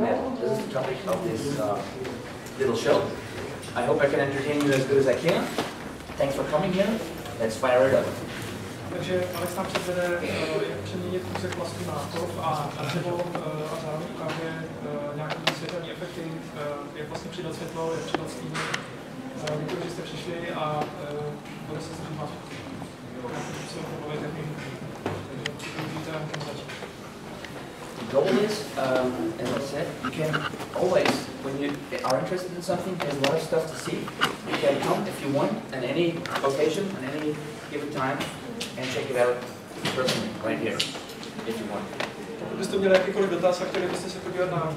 metal. This is the topic of this little show. I hope I can entertain you as good as I can. Thanks for coming here. Let's fire it up. Takže Alex nám předvede, jak přeměnit úsek plastu na kov a dřevo a zároveň ukáže nějaké světelné efekty, jak vlastně přidat světlo, jak přidat stíny. Děkuji, že jste přišli a bude se snažit vás nějakým způsobem pobavit, jak můžete začít. The goal is, as I said, you can always, when you are interested in something, there's a lot of stuff to see. You can come if you want, at any location, at any given time, and check it out personally, right here, if you want. Pokud byste měli jakýkoliv dotaz a chtěli byste se podívat na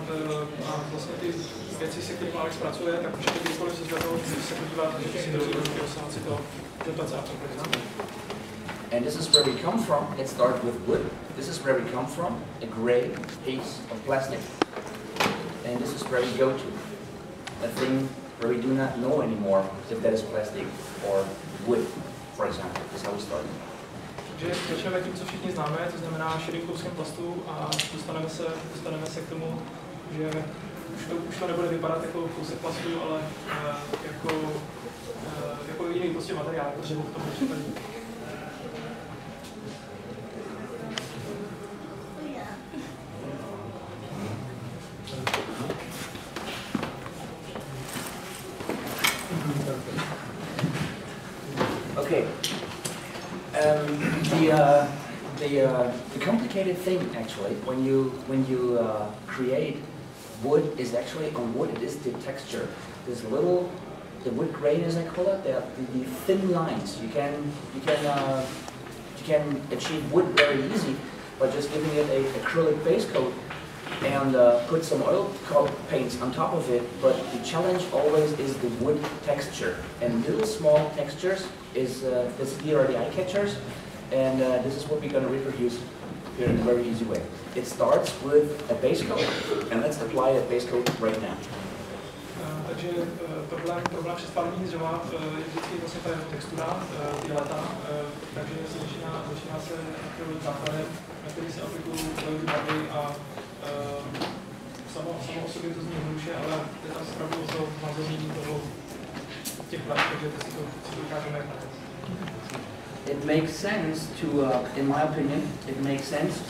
vlastně ty věci, se kterými Alex pracuje, tak můžete kdykoliv se zvednout, se podívat, že si dozvědět, dosáhnout si to, zeptat se a překladit. And this is where we come from. Let's start with wood. This is where we come from, a gray piece of plastic. And this is where we go to, a thing where we do not know anymore if that is plastic or wood, for example. This is how we started. Takže začneme tím, co všichni známe, to znamená šedým kouskem plastu a dostaneme se k tomu, že už to nebude vypadat jako kousek plastu, ale jako jiný prostě materiál, jako dřevo v tom případě. Okay. The complicated thing actually when you create wood is actually on wood. It is the texture. This little the wood grain, as I call it, the thin lines. You can achieve wood very easy by just giving it a acrylic base coat and put some oil paints on top of it, but the challenge always is the wood texture. And little small textures here are the eye catchers, and this is what we're going to reproduce here in a very easy way. It starts with a base coat, and let's apply a base coat right now. Takže problém při spálení dřeva je vždycky vlastně ta jeho textura, ty lata, takže se začíná se akrylovým základem, na který se aplikují ty barvy a samo o sobě to zní jednoduše, ale je tam opravdu to mazení toho těch barv, takže si to dokážeme nakonec. It makes sense to, in my opinion, it makes sense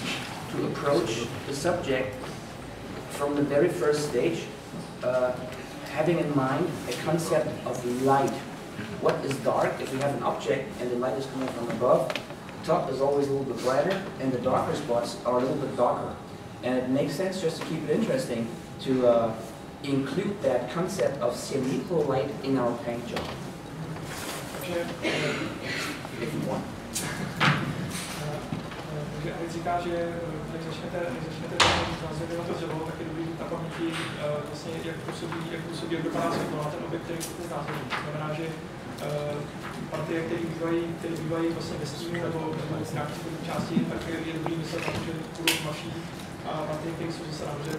to approach the subject from the very first stage, having in mind a concept of light. What is dark? If we have an object and the light is coming from above, the top is always a little bit brighter and the darker spots are a little bit darker. And it makes sense, just to keep it interesting, to include that concept of semi-equal light in our paint job. If you want. Takže říká, že když začnete znázorňovat na to dřevo, tak je dobrý na paměti vlastně, jak působí, jak dopadá světlo na ten objekt, který chcete znázornit. To znamená, že partie, které bývají vlastně ve stínu nebo z nějaké části, tak je dobrý myslet na to, že budou tmavší a partie, které jsou zase nahoře,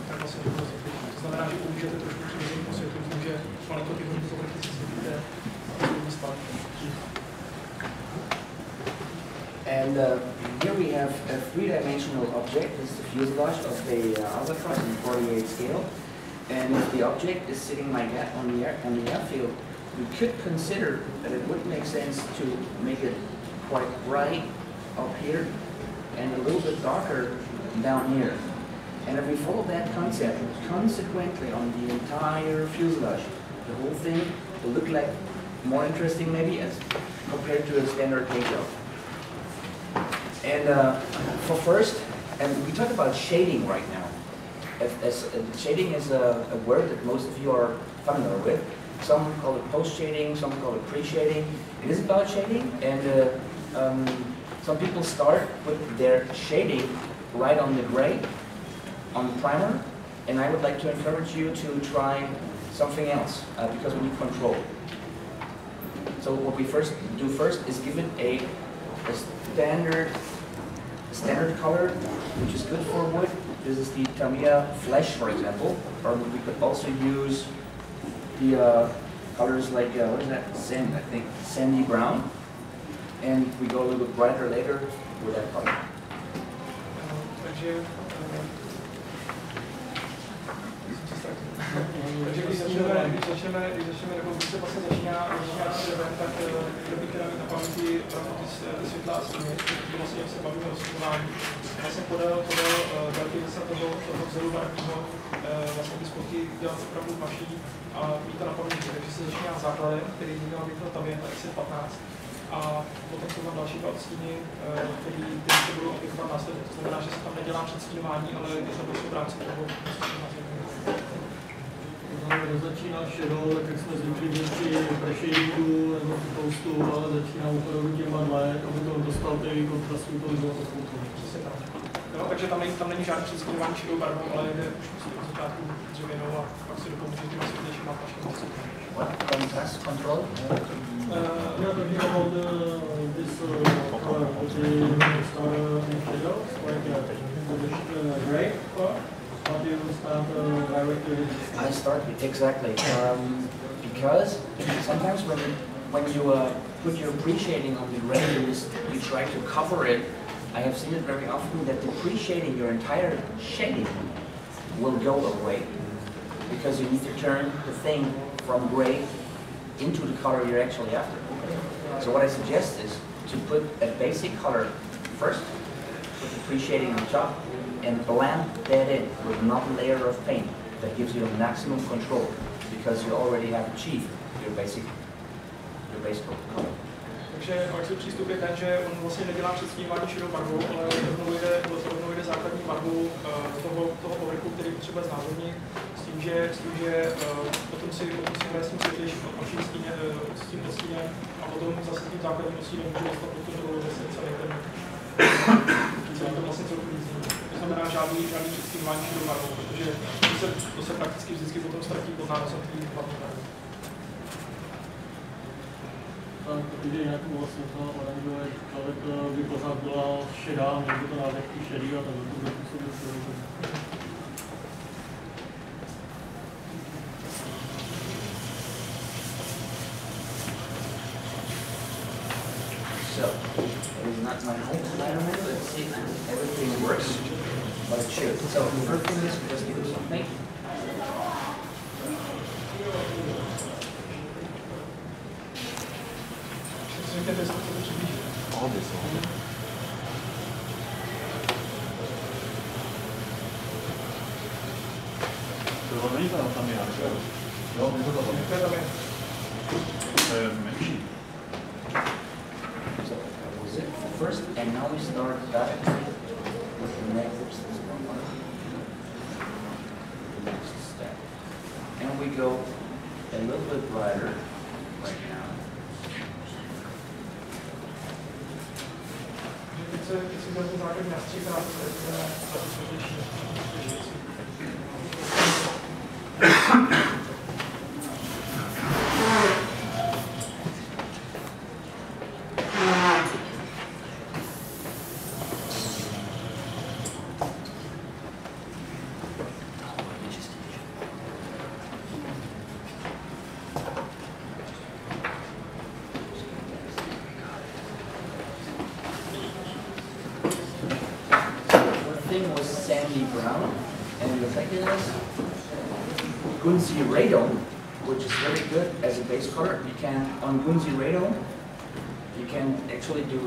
tak vlastně budou světlejší. To znamená, že použijete trošku přiměření po světlu, tím, že malinko ty hodně povrchy si světlíte a budou spát. And here we have a three-dimensional object. This is the fuselage of the Albatross in 48 scale. And if the object is sitting like that on the airfield, we could consider that it would make sense to make it quite bright up here and a little bit darker down here. And if we follow that concept consequently on the entire fuselage, the whole thing will look like more interesting maybe as compared to a standard paint job. And for first, and we talk about shading right now. Shading is a word that most of you are familiar with. Some call it post-shading, some call it pre-shading. It is about shading, and some people start with their shading right on the gray, on the primer, and I would like to encourage you to try something else, because we need control. So what we do first is give it a standard color, which is good for wood. This is the Tamiya Flesh, for example, or we could also use the colors like, what is that, sand, I think, sandy brown, and we go a little bit brighter later with that color. začneme, nebo když se vlastně začíná dřevem, tak by teda mít na paměti světla a stíny, to vlastně se bavíme o osvětlování. Vlastně podél délky toho vzoru barevního vlastně ty spotky dělat opravdu tmavší a mít to na paměti, takže se začíná základem, který měl být na tabě na X15 a potom jsou tam další dva odstíny, které se budou aplikovat následně. To znamená, že se tam nedělá předstínování, ale je to prostě v rámci toho začíná šedou, tak jak jsme zvykli při prešejníku nebo při poustu, ale začíná opravdu těm barvem, aby to dostal ty kontrastů, to bylo to spoustu. Přesně tak. No, takže tam není žádný předstínování šedou barvou, ale jde už od začátku dřevěnou a pak si dopomůže těma světlejšíma paškama. Contrast control? Yeah, talking about this color, the star and shadows, like gray color. How do you start directly? I start exactly because sometimes when you put your pre-shading on the gray, you try to cover it. I have seen it very often that the pre-shading, your entire shading, will go away because you need to turn the thing from gray into the color you're actually after. So what I suggest is to put a basic color first, put the pre-shading on top, and blend that in with another layer of paint that gives you maximum control because you already have achieved your basic color. Takže pak si přístup je ten, že on vlastně nedělá předstínování šedou barvou, ale rovnou jde základní barvou toho povrchu, který potřebuje znázornit, s tím, že potom si hraje s tím světlejším s tím odstínem a potom zase tím základním odstínem může dostat pod tu dolů zase celý to vlastně celou lízí. To znamená žádný předstínování šedou barvou, protože to se prakticky vždycky potom ztratí pod nánosem té hlavní barvy. Když je nějakou vlastně to oranžové, ale to by pořád byla šedá, měl by to nádechky šedý a tak to by působit šedý. So, it is not my whole environment, let's see if everything works, but it should. So, the first thing is we just give it some paint. All this one. To není tam já, že jo? Jo, je to tam. Menší. So, that was it first, and now we start directly with the next step. And we go a little bit brighter right now. Teď si děláte základní nastřík a na to světlejší. Gunzi Radon, which is very good as a base color. You can, on Gunzi Radon, you can actually do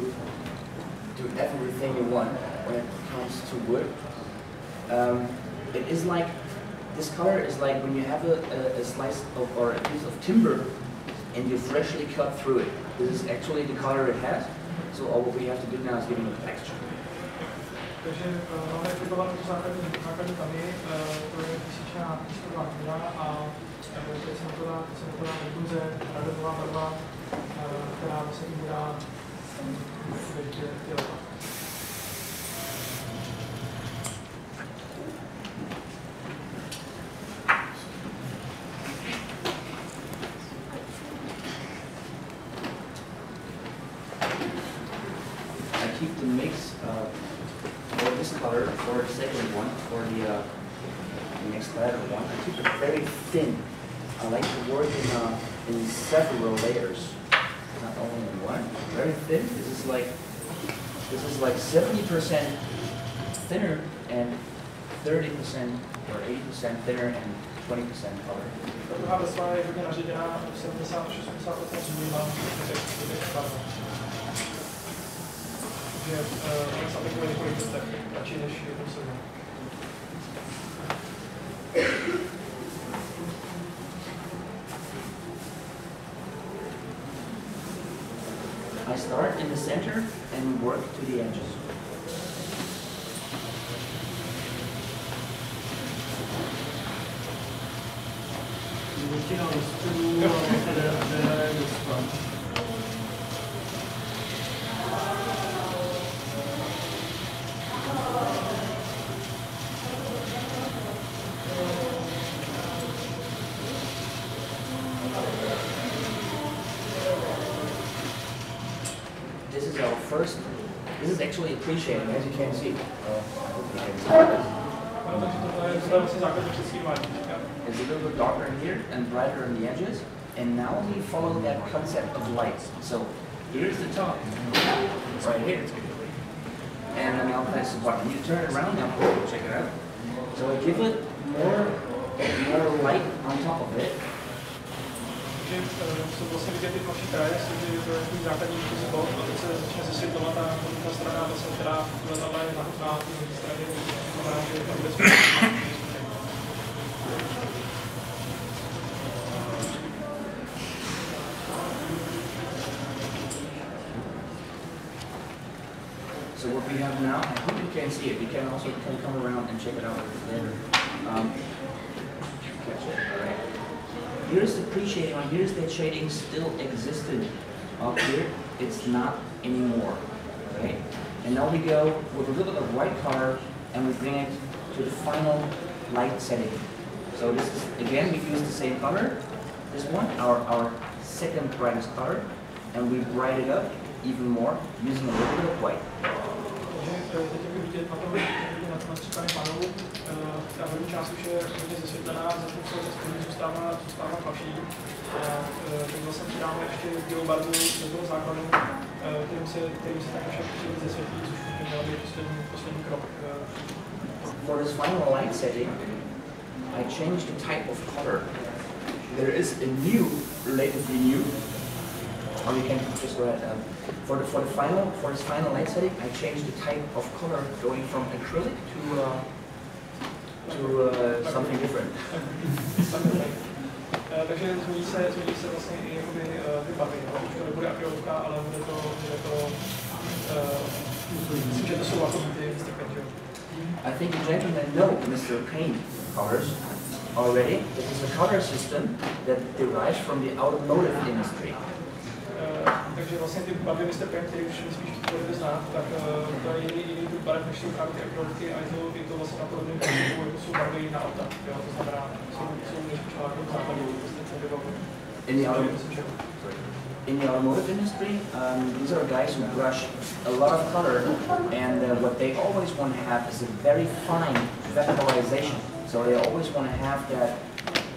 everything you want when it comes to wood. It is like, this color is like when you have a slice of, or a piece of timber and you freshly cut through it. This is actually the color it has. So all what we have to do now is give it a texture. Takže máme aplikovat tu základní kamy, to je písničná míra a teď se na to dá Gunze, radonová barva, která vlastně tím dá ty leta. I keep the mix for this color, for the second one, for the next ladder one. I keep it very thin. I like to work in several layers, not only in one. Very thin. This is like 70% thinner and 30% or 80% thinner and 20% color. Ta druhá vrstva je hodně naředěná, 70 až 80% změnila do těch barv. Takže dnes aplikuje několik vrstev, radši než jednou sebou. I start in the center and work to the edges. This is our first, this is actually appreciating, as you can see. I hope you can see. It's a little bit darker in here and brighter on the edges. And now we follow that concept of light. So here's the top, right here. And then I'll press the button. You turn it around now, check it out. So I give it more light on top of it. Jsou vlastně vidět ty tmavší kraje, je to takový základní bod, a teď se začne zesvětlovat ta strana, která letadla je na ty strany, znamená, že je tam bezpečný. So what we have now, I hope you can see it. We can also come around and check it out later. Catch it, all right. Here's the pre-shading on. Here's that shading still existed up here. It's not anymore, okay? And now we go with a little bit of white color and we bring it to the final light setting. So this is, again, we use the same color, this one, our second brightest color, and we brighten it up even more using a little bit of white. Teď je vidět na tom, na třetí panelu, ta horní část už je hodně zesvětlená, zatímco ze spodní zůstává tmavší. Teď vlastně přidáme ještě bílou barvu do toho základu, kterým se tak však zesvětlí, což by měl být poslední krok. For this final light setting, I changed the type of color. There is a new, relatively new, or you can just go ahead. For this final light setting, I changed the type of color, going from acrylic to something different. Takže změní se vlastně i jakoby ty barvy. Už to nebude akrylovka, ale bude to myslím, že to jsou jako ty Mr. Paint. I think the gentlemen know Mr. Paint colors already. It is a color system that derives from the automotive industry. Takže vlastně ty barvy Mr. Paint, které už myslím, že to budete znát, tak to je jiný druh barev, než jsou právě ty akryliky, a je to vlastně na podobném principu, jako jsou barvy na auta. To znamená, jsou nejspíš jako základu. In the automotive industry, these are guys who brush a lot of color, and what they always want to have is a very fine vectorization. So they always want to have that,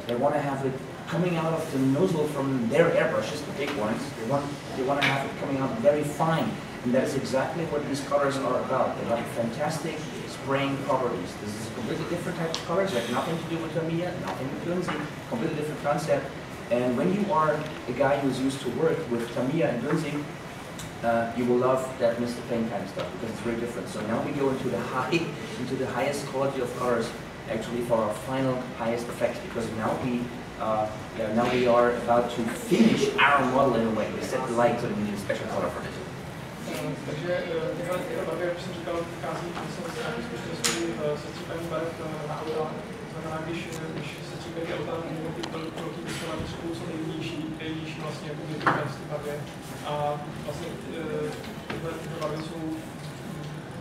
they want to have it coming out of the nozzle from their airbrushes, the big ones. They want to have it coming out very fine, and that is exactly what these colors are about. They have fantastic spraying properties. This is a completely different type of colors, like nothing to do with Tamiya, nothing to do with Gunzi, completely different concept. And when you are a guy who's used to work with Tamiya and Gunzi, you will love that Mr. Paint kind of stuff because it's very different. So now we go into the highest quality of colors, actually for our final highest effects, because now we are about to finish our model in a way. We set the light, so we need a special color for this. Takže tyhle barvy, jak jsem říkal, vychází z nějaké zkušenosti se střípaním barev na auta. Znamená, když se střípají auta, ty velký písmo na disku jsou nejvidnější vlastně jako v té barvě. A vlastně tyhle barvy jsou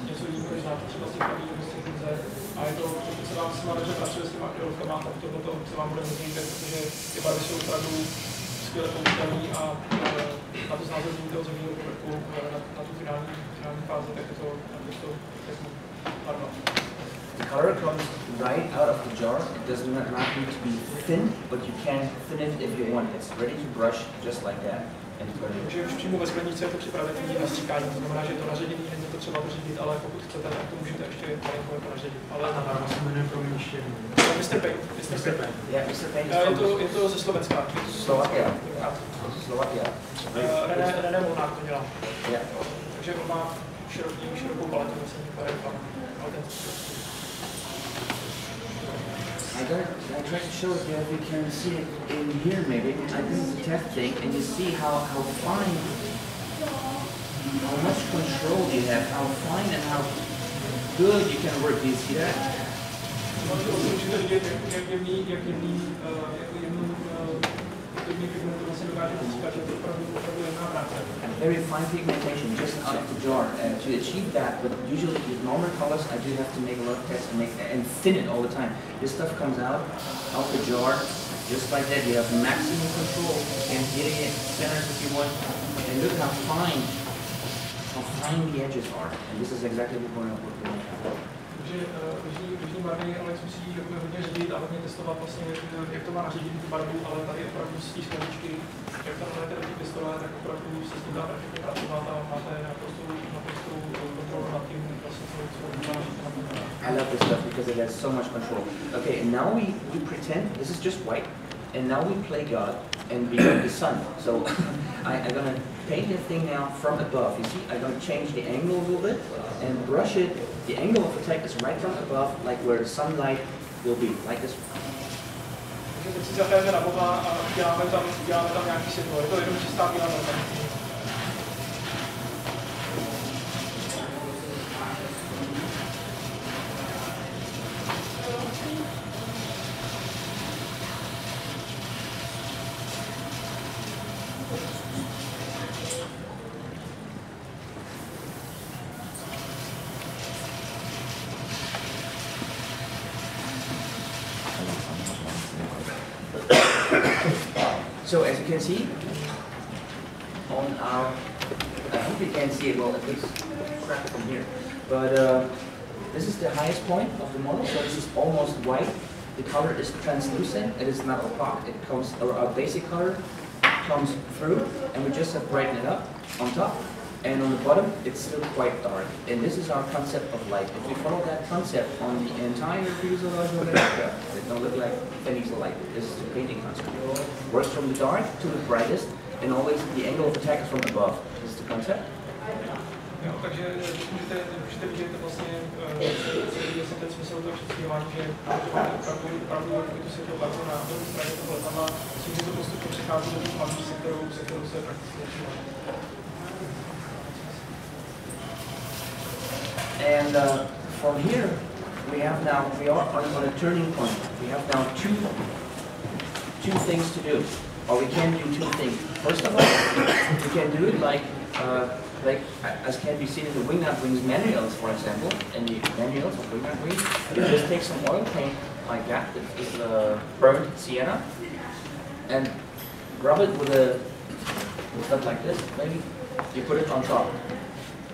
něco jiného, než znáte třeba z těch barví nebo z těch linze. A je to, pokud se vám dobře pracuje s těma akrylovkama, tak tohle se vám bude hodně líbit, protože ty barvy jsou opravdu skvěle použitelné a na to znázornění toho zemního povrchu, na tu finální fázi, tak je to barva. The color comes right out of the jar. It does not need to be thin, but you can thin it if you want. It's ready to brush just like that. and put it. Takže už přímo ve sklenici je to připravené na stříkání, to znamená, že to naředění není to třeba vyřídit, ale pokud chcete, tak to můžete ještě malinko naředit. Ale na náma se jmenuje pro míštění. Mr. Paint. Mr. Paint. Yeah, Mr. Paint Je to ze Slovenska. Slovakia. Slovakia. René Molnár to dělá. Yeah. Takže on má širokou paletu vlastně barev a autentických. I try to show it if you can see it in here maybe. This is a test thing, and you see how fine, how much control you have, how fine and how good you can work. Do you see that? Můžete vidět, jak jemný pigment to vlastně dokáže říkat, že to opravdu jemná práce. Very fine pigmentation just out of the jar. To achieve that, but usually with normal colors, I do have to make a lot of tests and thin it all the time. This stuff comes out the jar just like that. You have maximum control and hitting it centers if you want. And look how fine the edges are. And this is exactly what we're working on. Takže různý barvy, ale musí hodně řídit a hodně testovat vlastně, jak to má nařídit tu barvu, ale tady opravdu z té skleničky, jak tam máte do té pistole, tak opravdu se s tím dá perfektně pracovat a máte naprostou kontrolu nad tím vlastně co nařídíte. I love this stuff because it has so much control. Okay, and now we pretend this is just white, and now we play God and we got the sun. So I'm gonna paint the thing now from above. You see, I'm gonna change the angle a little bit and brush it. The angle of attack is right from above, like where the sunlight will be, like this. Takže teď si zahrajeme na boha a děláme tam nějaký světlo. Je to jenom čistá bílá barva. So as you can see, on our, I hope you can see it well, at least crack from here. But this is the highest point of the model, so this is almost white. The color is translucent, it is not opaque, it comes, or our basic color comes through, and we just have brightened it up on top. And on the bottom, it's still quite dark. And this is our concept of light. If we follow that concept on the entire fuselage of the aircraft, it don't look like any light. This is the painting concept. Works from the dark to the brightest, and always the angle of attack is from above. This is the concept. Jo, takže můžete vidět vlastně celý ten smysl toho předstíhování, že opravdu tu světlo barvu na druhé straně toho letadla, s tím, že to postupně přechází do těch hlavních, se kterou se prakticky začíná. And from here, we are on a turning point. We have now two things to do, or we can do two things. First of all, we can do it like as can be seen in the Wingnut Wings manuals, for example. In the manuals of Wingnut Wings, you just take some oil paint like that. This is burnt sienna, and rub it with stuff like this. Maybe you put it on top.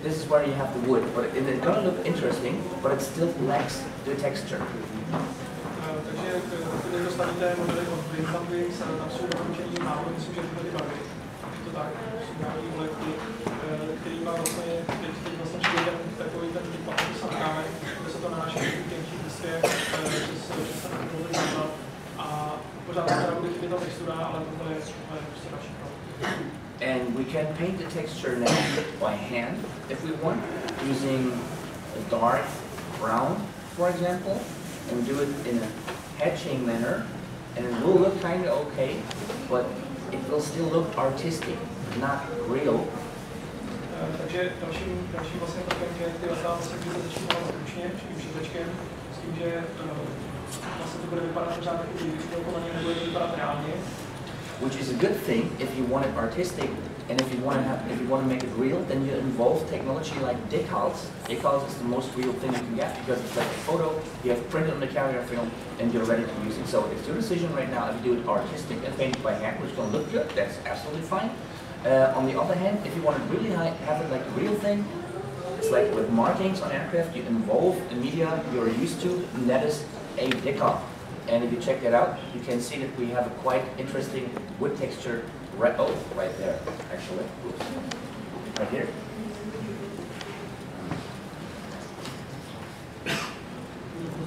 This is where you have the wood, but it's going to look interesting, but it still lacks the texture. Takže když dostavíte modely od Wingnut Wings, tam jsou dokončení návody, myslím, že tyhle barvy. To tak, jsou nějaký úlevky, který má vlastně, teď vlastně přijde takový ten papír samkáme, kde se to nanáší v těmčí vrstvě, že se může zadat a pořád teda bude chybět ta textura, ale tohle je prostě další krok. And we can paint the texture now by hand if we want, using a dark brown, for example, and do it in a hatching manner, and it will look kind of okay, but it will still look artistic, not real. Takže další vlastně prvkem, že ty letadla vlastně budete začínat stručně, před přízečkem, s tím, že vlastně to bude vypadat pořád takový vyškolkovaně, nebude to vypadat reálně. Which is a good thing if you want it artistic, and if you want to make it real, then you involve technology like decals. Decals is the most real thing you can get because it's like a photo you have printed on the carrier film, and you're ready to use it. So it's your decision right now if you do it artistic and painted by hand, which is going to look good. That's absolutely fine. On the other hand, if you want to really have it like a real thing, it's like with markings on aircraft, you involve a media you're used to, and that is a decal. And if you check that out, you can see that we have a quite interesting wood texture right there, actually. Oops. Right here.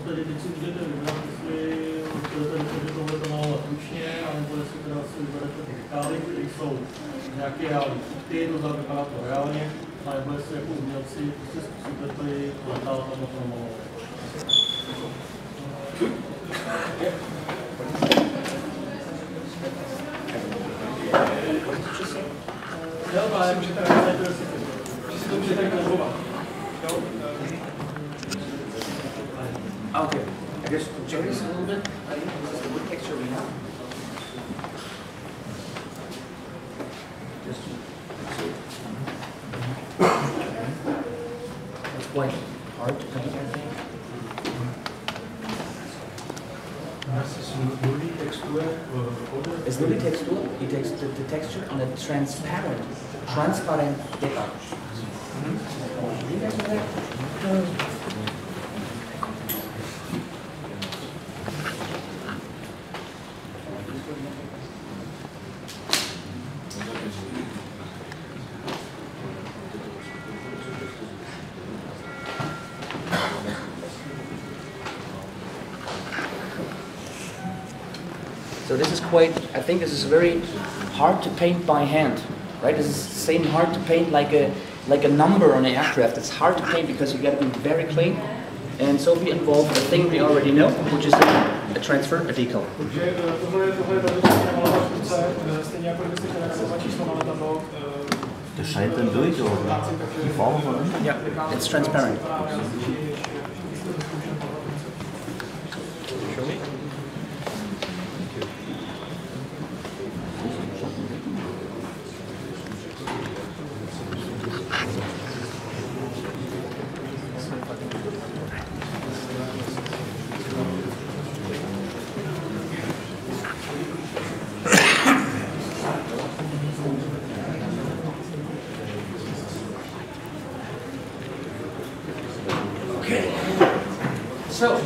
Teď si můžete vybrat, jestli chcete tohle to malovat ručně, anebo jestli teda si vyberete ty dekály, které jsou nějaké reální fukty, to znamená vypadá to reálně, anebo jestli jako umělci prostě zkusíte tady letát a to namalovat. Okay, I guess check this a little bit. I think this is the wood texture we have. Just it's quite hard to paint, I think. It's Luli texture. It takes the texture on a transparent decal. You guys know that? So this is quite, I think this is very hard to paint by hand, right? This is the same hard to paint like a number on an aircraft. It's hard to paint because you got to be very clean. And so we involve a thing we already know, which is a transfer, a decal. Yeah, it's transparent. Show me. So,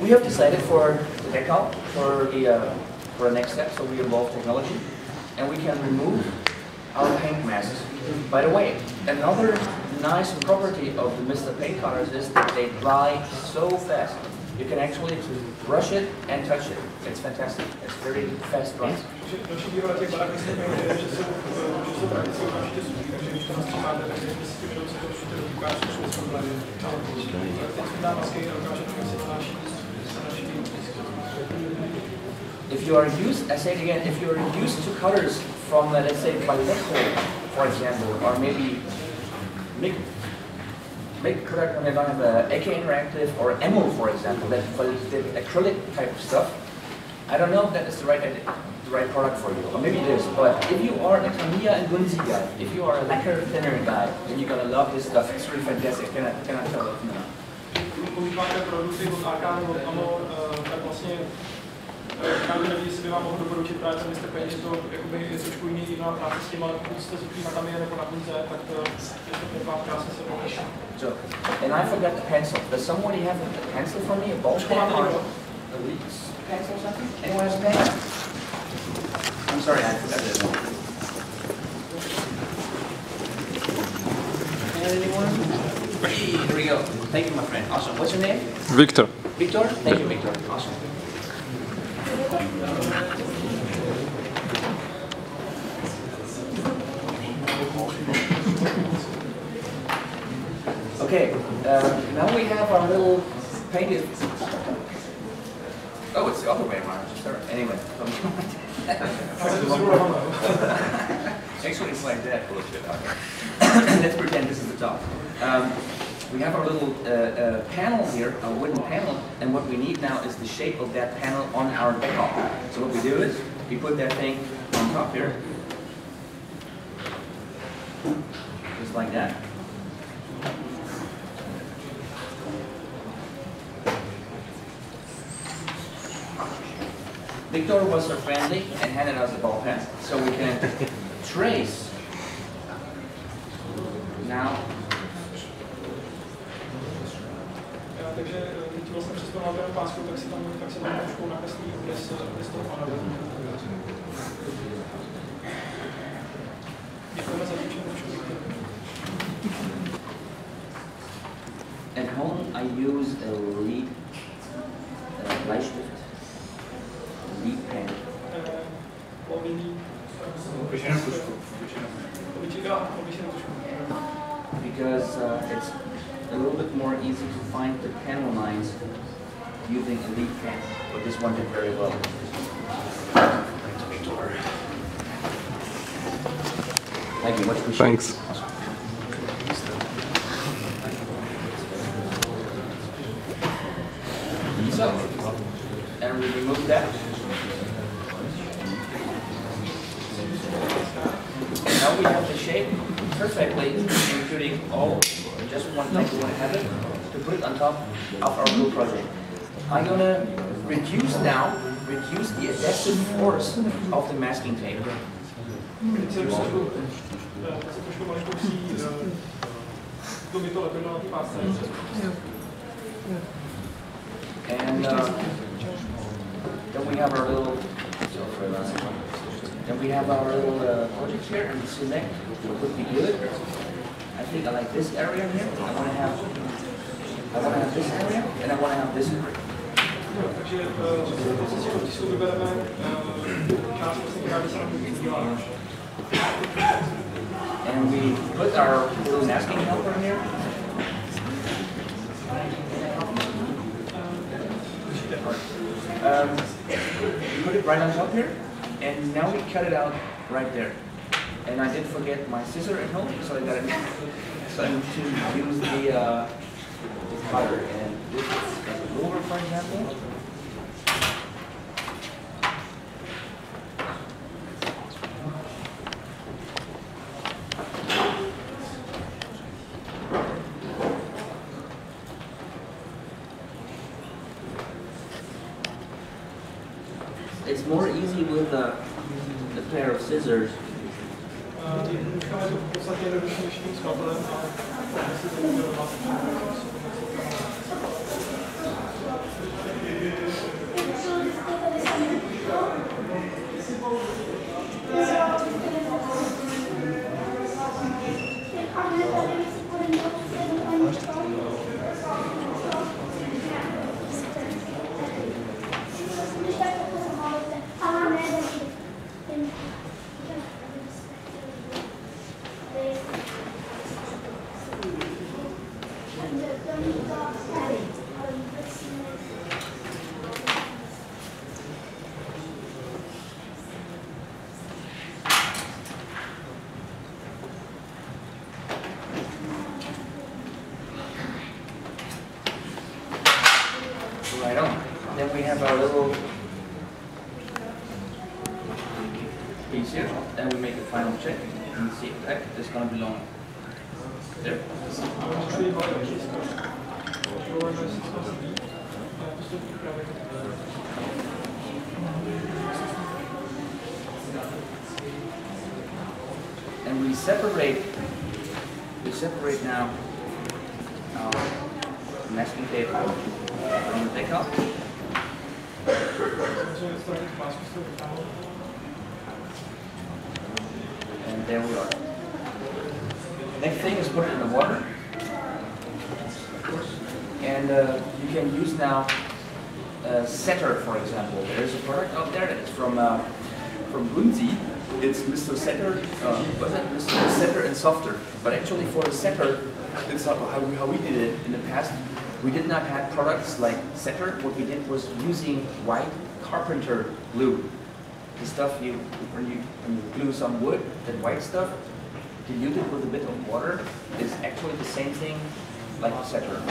we have decided for the decal, for the next step, so we involve technology, and we can remove our paint masks. By the way, another nice property of the Mr. Paint colors is that they dry so fast. You can actually brush it and touch it. It's fantastic. It's very fast dry. If you are used, I say it again, if you are used to colors from, let's say, Vallejo, for example, or maybe make product when they don't have a AK Interactive or Emo, for example, that acrylic type of stuff. I don't know if that is the right product for you, or maybe it is, but if you are a Tamiya and Gunzi guy, if you are a lacquer thinner guy, then you're gonna love this stuff. It's really fantastic. Can I tell it? No. Nevím, jestli by vám mohl doporučit právě ten Mr. Paint, že to je trošku jiná práce s těma, pokud jste zvyklí na Tamiya nebo na Gunze, tak je to krásně se pověší. So, and I forgot the pencil. Does somebody have a pencil for me? A ball pen or a pencil or something? Anyone has a pen? I'm sorry, I forgot it. Anyone? Hey, there we go. Thank you, my friend. Awesome. What's your name? Victor. Victor? Thank you, Victor. Awesome. Okay, now we have our little painted. Oh, it's the other way around. Anyway, actually, it's like that. Bullshit. Okay. Let's pretend this is the top. We have our little panel here, a wooden panel, and what we need now is the shape of that panel on our decal. So what we do is we put that thing on top here, just like that. Victor was so friendly and handed us the ball pen, so we can trace now. Takže teď jsem přesto na uděláme pásku, tak se tam trošku nakreslí obrys toho panelu. Děkujeme za zkušenost. At home, I use a lead Bleistift, lead pen. Because it's a little bit more easy to find the panel lines using a lead pen, but this one did very well. Thank you. Much appreciated. Thanks. So, and we remove that. Now we have the shape perfectly, including all, just one thing we want to have it, to put it on top of our blue project. I'm going to reduce the adhesive force of the masking tape. And then we have our little, project here, and select what would be good. I think I like this area here. I want to have this area, and I want to have this area. And we put our little masking helper here. Put it right on top here, and now we cut it out right there. And I did forget my scissor at home, so I got it. So I need to use the cutter, and this is a ruler, for example. It's more easy with a pair of scissors. Right on. Then we have our little piece here, and we make a final check and see if that is going to belong there. And we separate now our masking tape from the decal. And there we are. Next thing is put it in the water. And you can use now setter, for example. There's a product out there that's from Untitled. It's Mr. Setter, was it Mr. Setter and Softer? But actually for the setter, it's not how we did it in the past. We did not have products like setter. What we did was using white Carpenter glue. The stuff when you glue some wood, that white stuff, dilute it with a bit of water, is actually the same thing like a setter.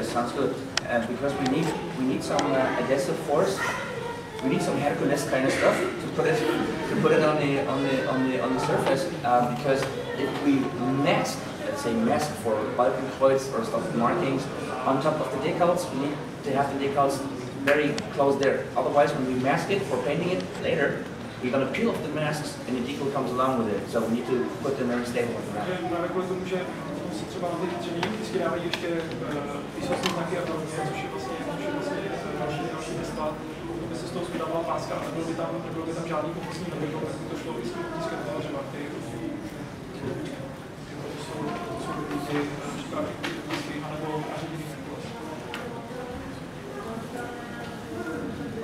Sounds good. Because we need some adhesive force. We need some Hercules kind of stuff to put it on the surface. Because if we mask, let's let's say, mask for Balkenkreuz or stuff markings on top of the decals. We need to have the decals very close there. Otherwise, when we mask it for painting it later, we're going to peel off the masks and the decal comes along with it. So we need to put them very stable like that. Třeba na těch dřevěných vždycky dávají ještě výsostné znaky a podobně, což je vlastně další testa, aby se z toho vydávala páska a nebylo by tam žádný pokusný nebylo, tak by to šlo i s tím potiskem toho dřeva, který jsou ty přípravy potisky, anebo naředěný nebylo.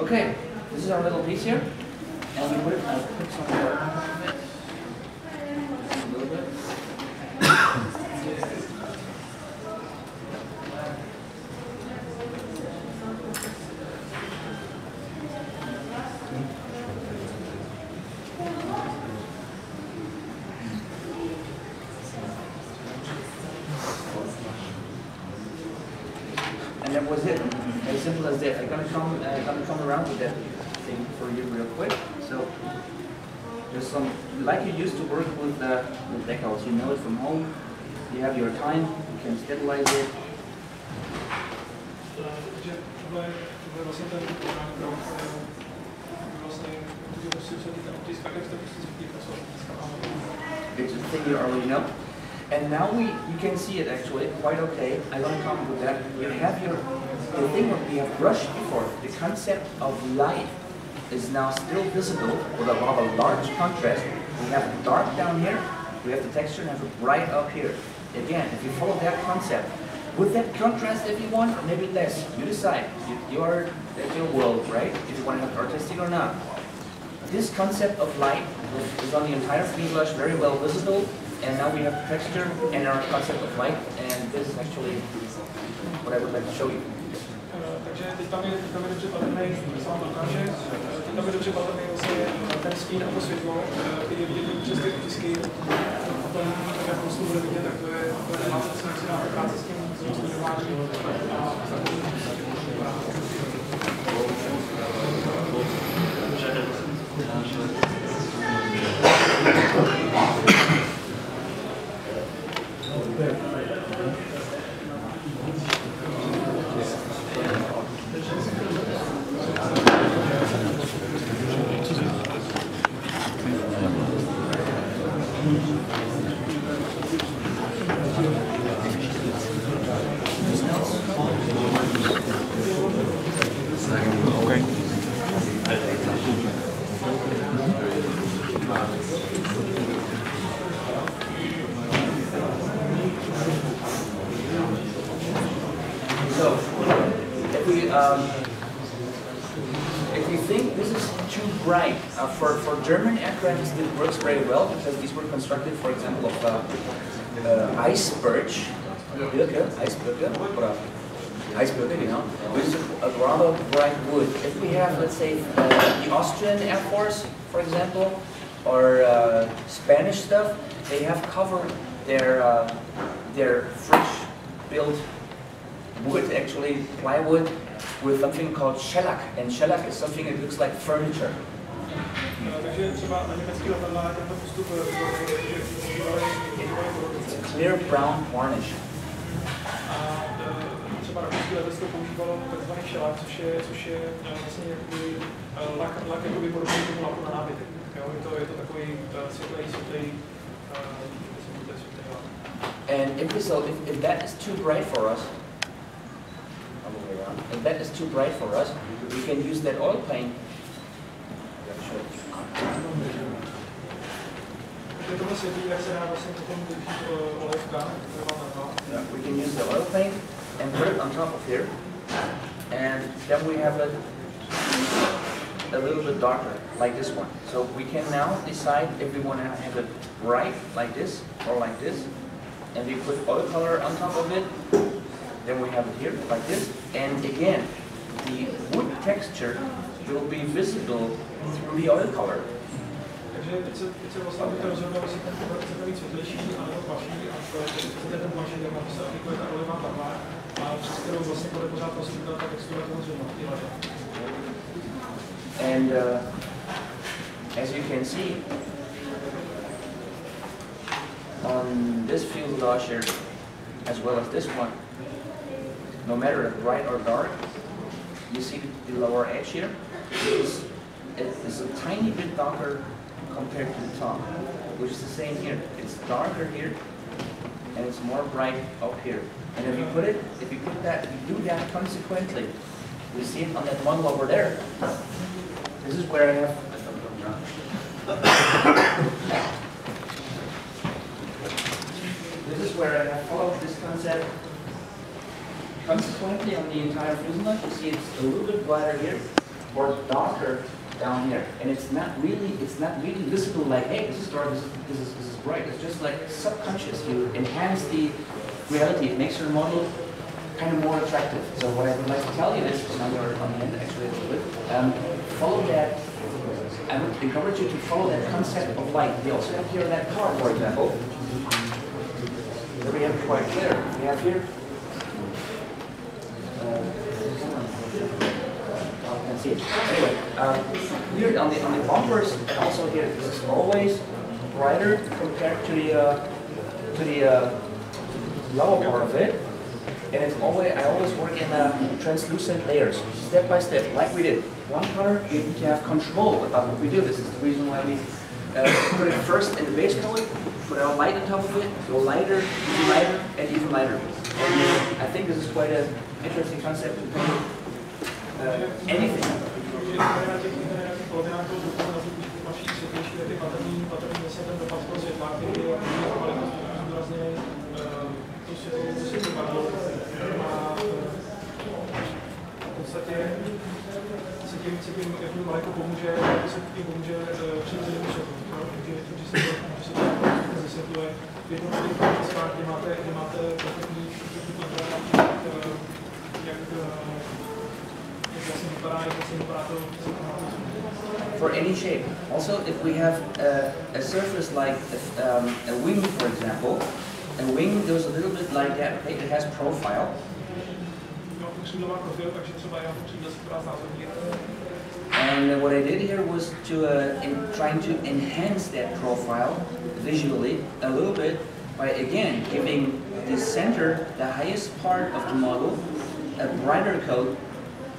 Okay, this is our little piece here, and we put some more on top of it, a little bit. And that was it, as simple as that. I'm gonna come around with that thing for you real quick. So there's some, like you used to work with decals, you know it from home. You have your time, you can stabilize it. It's a thing you already know. And now you can see it actually quite okay. I'm going to come with that. You have the thing what we have brushed before. The concept of light is now still visible with a rather large contrast. We have it dark down here. We have the texture and have it bright up here. Again, if you follow that concept, with that contrast if you want, or maybe less, you decide. That's your world, right? If you want to have artistic or not. This concept of light is on the entire fuselage very well visible. And now we have texture and our concept of light, and this is actually what I would like to show you. Takže teď tam je dobře patrný, se vám ukáže, teď tam je dobře patrný vlastně ten stín a to světlo, který je vidět přes ty otisky. A to jak prostě bude vidět, tak to je nemá práce s tím zrůstňováním a if you think this is too bright, for German aircraft it works very well because these were constructed, for example, of ice birch, iceberg, you know, which is a rather bright wood. If we have, let's say, the Austrian Air Force, for example, or Spanish stuff, they have covered their fresh built wood, actually plywood, with something called shellac, and shellac is something that looks like furniture. It's a clear brown varnish. And if that is too bright for us, if that is too bright for us, we can use that oil paint. Yeah, we can use the oil paint and put it on top of here, and then we have it a little bit darker, like this one. So we can now decide if we want to have it bright, like this, or like this, and we put oil color on top of it. Then we have it here, like this, and again, the wood texture will be visible through the oil color. And as you can see, on this this fuselage here, as well as this one, no matter bright or dark, you see the lower edge here, it's a tiny bit darker compared to the top, which is the same here. It's darker here, and it's more bright up here. And if you do that consequently, we see it on that model over there. This is where I have. This is where I have followed this concept. Consequently, on the entire fuselage, you see it's a little bit brighter here, or darker down here, and it's not really visible. Like, hey, this is dark, this is bright. It's just like subconscious. You enhance the reality. It makes your model kind of more attractive. So what I would like to tell you is, on the end actually a little bit, follow that. I would encourage you to follow that concept of light. We also have here that car, for example. There we have it quite clear. We have here. You can see it. Anyway, here on the bumpers, and also here, this is always brighter compared to the lower part of it. And it's always, I always work in translucent layers, step by step, like we did. One color, you need to have control about what we do. This is the reason why we put it first in the base color, put our light on top of it, go lighter, and even lighter. And I think this is quite an interesting concept to paint anything. Se tím jako pomůže přirozenému světlu. Když se to vysvětluje v jednotlivých praktickách, kde máte perfektní jak vlastně vypadá to. For any shape. Also, if we have a surface like a wing, for example, a wing goes a little bit like that. Okay, it has profile. And what I did here was to trying to enhance that profile visually a little bit by again giving the center, the highest part of the model, a brighter coat,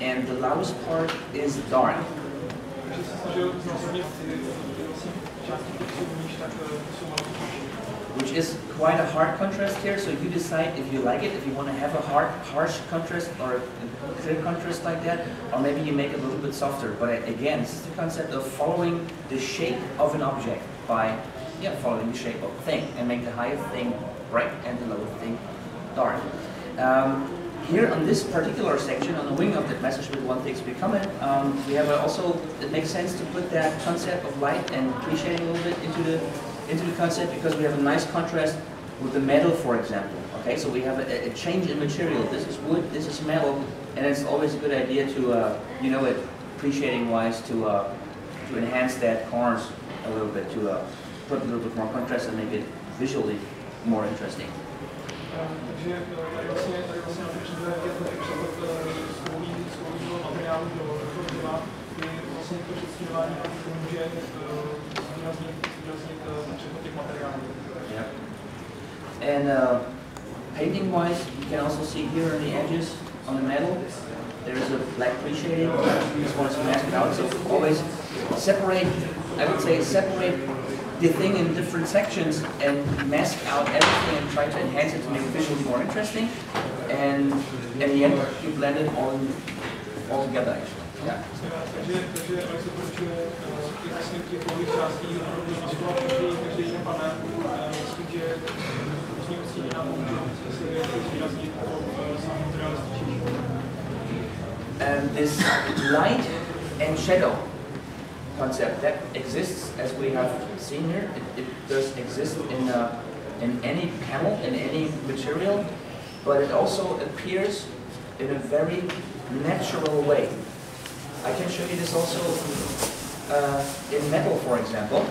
and the lowest part is dark. Which is quite a hard contrast here, so you decide if you like it, if you want to have a harsh contrast or a clear contrast like that, or maybe you make it a little bit softer. But again, this is the concept of following the shape of an object by following the shape of a thing, and make the highest thing bright and the lowest thing dark. Here on this particular section, on the wing of that message with one thing's becoming, we have also, it makes sense to put that concept of light and pre-shading a little bit into the concept, because we have a nice contrast with the metal, for example. Okay, so we have a change in material. This is wood, this is metal, and it's always a good idea to, pre-shading wise, to enhance that corners a little bit, to put a little bit more contrast and make it visually more interesting. Takže tady vlastně na to přijde z materiálu do dřeva, kdy vlastně to předstínování může zvýraznit přechod těch materiálů. And painting wise, you can also see here on the edges on the metal, there's a black pre-shading. Just want to mask it out. So always separate, I would say separate the thing in different sections and mask out everything and try to enhance it to make it visually more interesting. And in the end, you blend it all together actually. Yeah. And this light and shadow concept that exists, as we have seen here, it does exist in any panel, in any material, but it also appears in a very natural way. I can show you this also in metal, for example,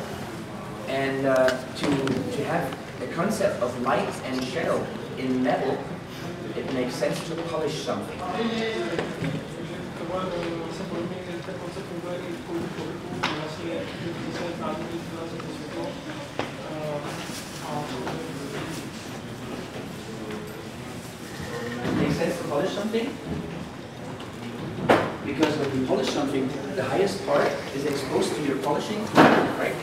and to have a concept of light and shadow in metal, it makes sense to polish something. sense to polish something? Because when you polish something, the highest part is exposed to your polishing, right?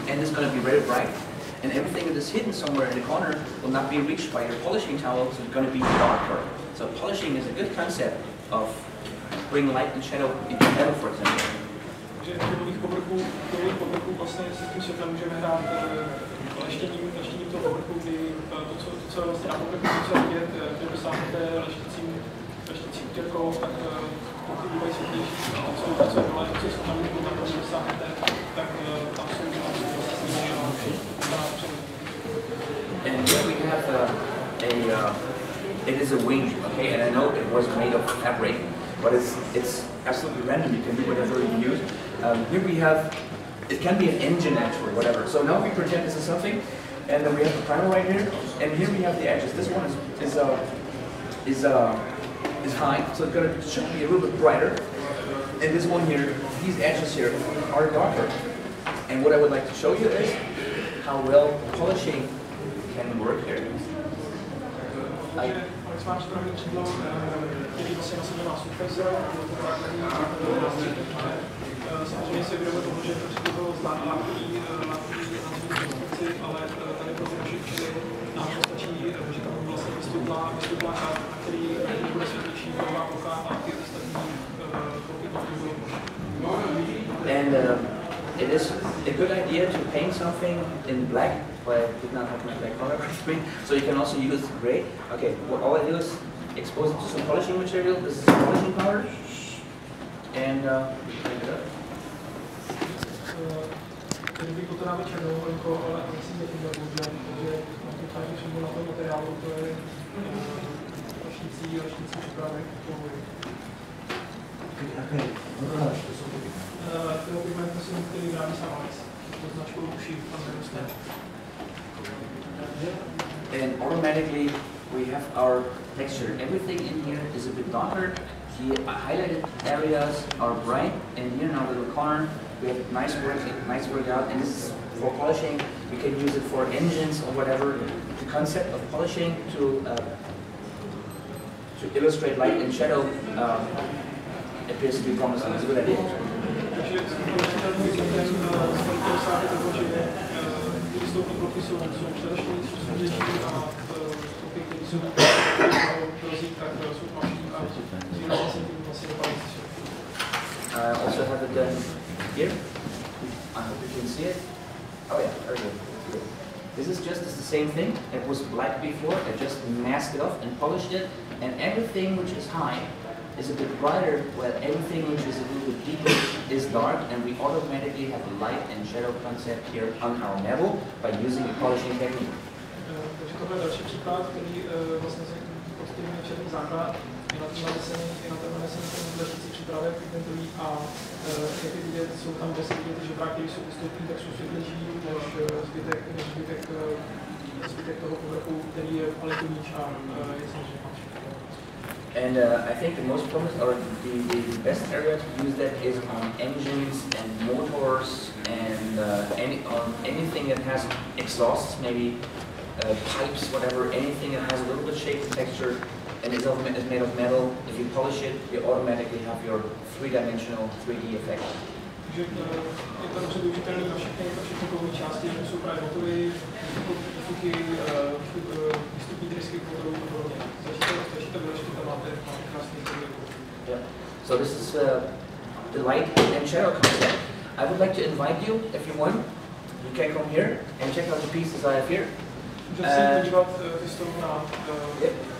And it's going to be very bright. And everything that is hidden somewhere in the corner will not be reached by your polishing towel, so it's going to be darker. So polishing is a good concept of bringing light and shadow into metal, for example. Takže těch povrchů vlastně se tím světlem můžeme hrát leštěním toho povrchu, kdy to, co je vlastně na povrchu, co je vidět, když dosáhnete leštící utěrkou, tak pokud bývají světlejší, co je dole, co jsou na výšku, tak když dosáhnete, tak tam jsou And here we have it is a wing, okay, and I know it was made of fabric, but it's absolutely random, you can do whatever you use. Here we have, it can be an engine actually, whatever. So now we pretend this is something, and then we have the primer right here, and here we have the edges. This one is high, so it should be a little bit brighter. And this one here, these edges here are darker. And what I would like to show you is how well polishing can work here. Samozřejmě si vědomit toho, že to bylo látký ale tady pro ty naši učili nám stačí, že tam vlastně vystuplá kár, na který bude světlejší nová plocha a ty ostatní plochy budou plošné. And it is a good idea to paint something in black, but I did not have my black color with me, so you can also use gray. Okay, well, all I do is expose it to some polishing material. This is polishing powder, and make it up. Kdyby to dáme černou linkou, ale myslím, že tím nebude, protože tady přímo na tom materiálu to je leštící připravek. Tyho pigmentu si který vyrábí sám Alex, pod značkou Uschi, tam Rosten. And automatically we have our texture. Everything in here is a bit darker. The highlighted areas are bright, and here in our little corner we have nice work out. And this is for polishing. We can use it for engines or whatever. The concept of polishing to illustrate light and shadow appears to be promising. It's a good idea. I also have it done here. I hope you can see it. Oh yeah, very good. This is just the same thing. It was black before. I just masked it off and polished it. And everything which is high is a bit brighter, while everything which is a little bit deeper is dark, and we automatically have a light and shadow concept here on our metal by using a polishing technique. Takže tohle je další příklad, který vlastně pod tím je černý základ, je na tom nanesený ten leštící přípravek pigmentový a jak je vidět, jsou tam, kde se vidět, že žebráky, když jsou vystoupí, tak jsou světlejší než zbytek toho povrchu, který je paletu níž a je samozřejmě mladší. And I think the most promising, or the best area to use that is on engines and motors and on anything that has exhausts, maybe pipes, whatever, anything that has a little bit shape and texture and is made of metal. If you polish it, you automatically have your three-dimensional 3D effect. Takže je to dobře využitelné na všechny kovové části, jako jsou právě motory, fuky, výstupní trysky motorů a podobně. Stačí to vyležit, tam máte krásný výsledek. Yeah. So this is the light and shadow concept. I would like to invite you, if you want, you can come here and check out the pieces I have here. Můžete se podívat na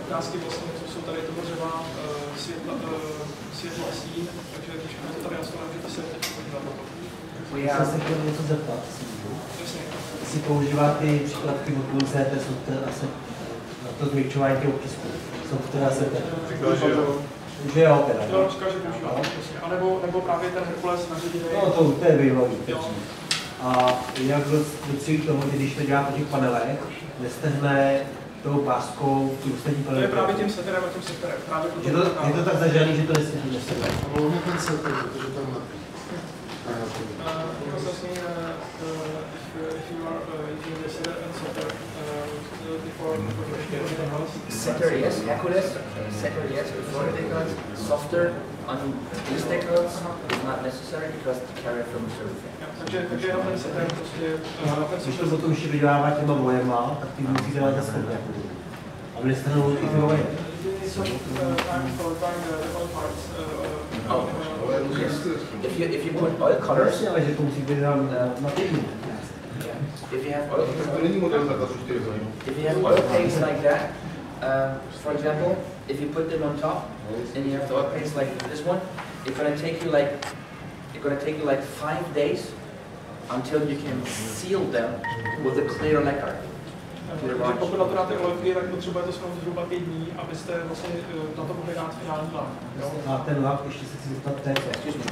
ukázky, vlastně, co jsou tady toho dřeva, světlo a stín, takže když máte tady na stole, můžete se podívat na to. Já se chtěl něco zeptat. Jestli používá ty příkladky od konce té software asi na to změkčování těch otisků. Software asi ten. Že jo, teda. Jo, říká, že používá. A nebo právě ten Herkules naředěný. No to je bývalý. A jak docílí k tomu, když to dělá po těch panelech, nestehne tou páskou tu ostatní panely. To je právě tím seterem a tím seterem. Je to tak zažaný, že to nesmí nestehne. A volně ten seter, protože tam vlastně if you are using the setter and setter before anything else. Setter, yes. Hercules. Setter, yes. Before the decals. Softer on these decals is not necessary because the carrier film is everything. Takže ten setter prostě... Když to potom ještě vydělává těma dvojema, tak ty musí dělat za sebe. A my stranou i dvoje. Yes. If you put oil colors, Ale že to musí být na týdnu. if you have oil paints like that, for example, if you put them on top, and you have the oil paints like this one, it's gonna take you like 5 days until you can seal them with a clear lacquer. Pokud na to dáte olejky, tak potřebujete schnout zhruba 5 dní, abyste vlastně na to mohli dát finální lak. A ten lak, ještě se chci zeptat, Excuse me.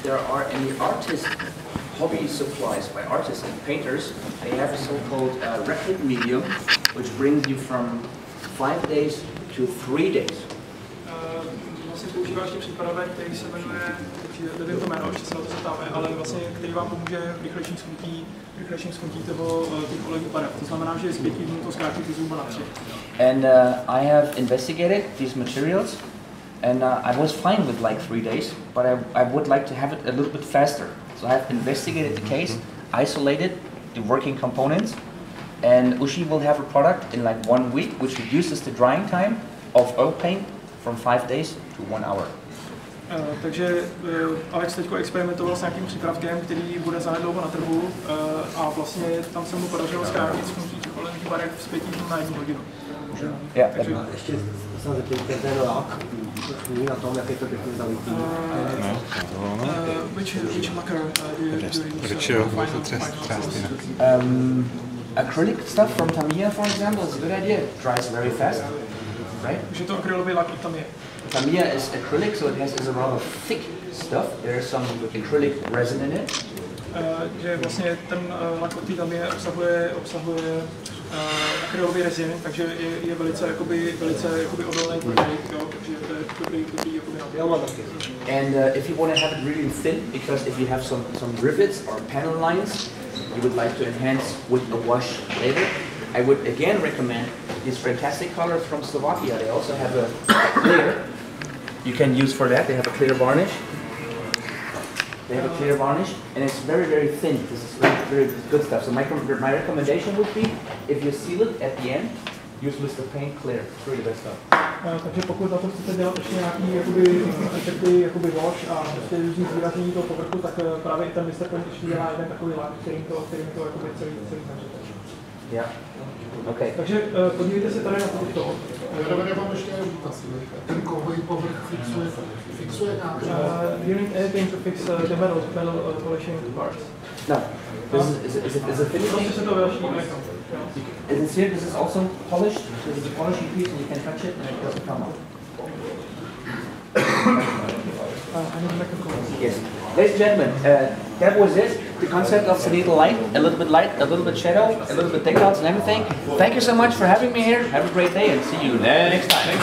There are in the artist hobby supplies by artists and painters. They have a so-called rapid medium, which brings you from 5 days to 3 days. Vlastně používá ještě přípravek, který se jmenuje, nevím to jméno, ještě se na to zeptáme, ale vlastně, který vám pomůže v rychlejším schutí těch olejných barev. To znamená, že z 5 dnů to zkrátí ty zhruba na 3. And I have investigated these materials, and I was fine with like 3 days, but I would like to have it a little bit faster. So I have investigated the case, isolated the working components, and Uschi will have a product in like 1 week, which reduces the drying time of oil paint from 5 days to 1 hour. Takže Alex teď experimentoval s nějakým přípravkem, který bude zanedlouho na trhu a vlastně tam se mu podařilo zkrátit schnutí těch olejných barev z 5 dnů na 1 hodinu. Takže ještě se zeptejte ten lak, na tom, jak je to pěkně zalitý. Which lacquer do you use? Acrylic stuff from Tamiya, for example, is a good idea. It dries very fast, right? Takže to akrylový lak tam je. Tamiya is acrylic, so it is a rather thick stuff. There is some acrylic resin in it. Že vlastně ten lak od té Tamiya obsahuje akrylový rezin, takže je velice odolný proti, takže to je dobrý na to. And if you want to have it really thin, because if you have some rivets or panel lines, you would like to enhance with a wash later, I would again recommend these fantastic colors from Slovakia. They also have a clear. You can use for that. They have a clear varnish. And it's very, very thin. This is very, very good stuff. So my recommendation would be, if you seal it at the end, use Mr. Paint Clear. It's really the best stuff. Takže pokud na to chcete dělat ještě nějaký efekty, wash a prostě různý zvýraznění toho povrchu, tak právě i ten Mr. Paint ještě dělá jeden takový lak, kterým to celý zařídí. Yeah. Okay. Takže podívejte se tady na to. Já mám ještě ten kovový povrch fixuje nějak? You need anything to fix the metal polishing parts? No. Is it finishing? Is it here? This is also polished. This is a polishing piece, and you can touch it, and it doesn't come out. Yes. Ladies and gentlemen, that was it. The concept of the needle light, a little bit shadow, a little bit decals and everything. Thank you so much for having me here. Have a great day and see you next time.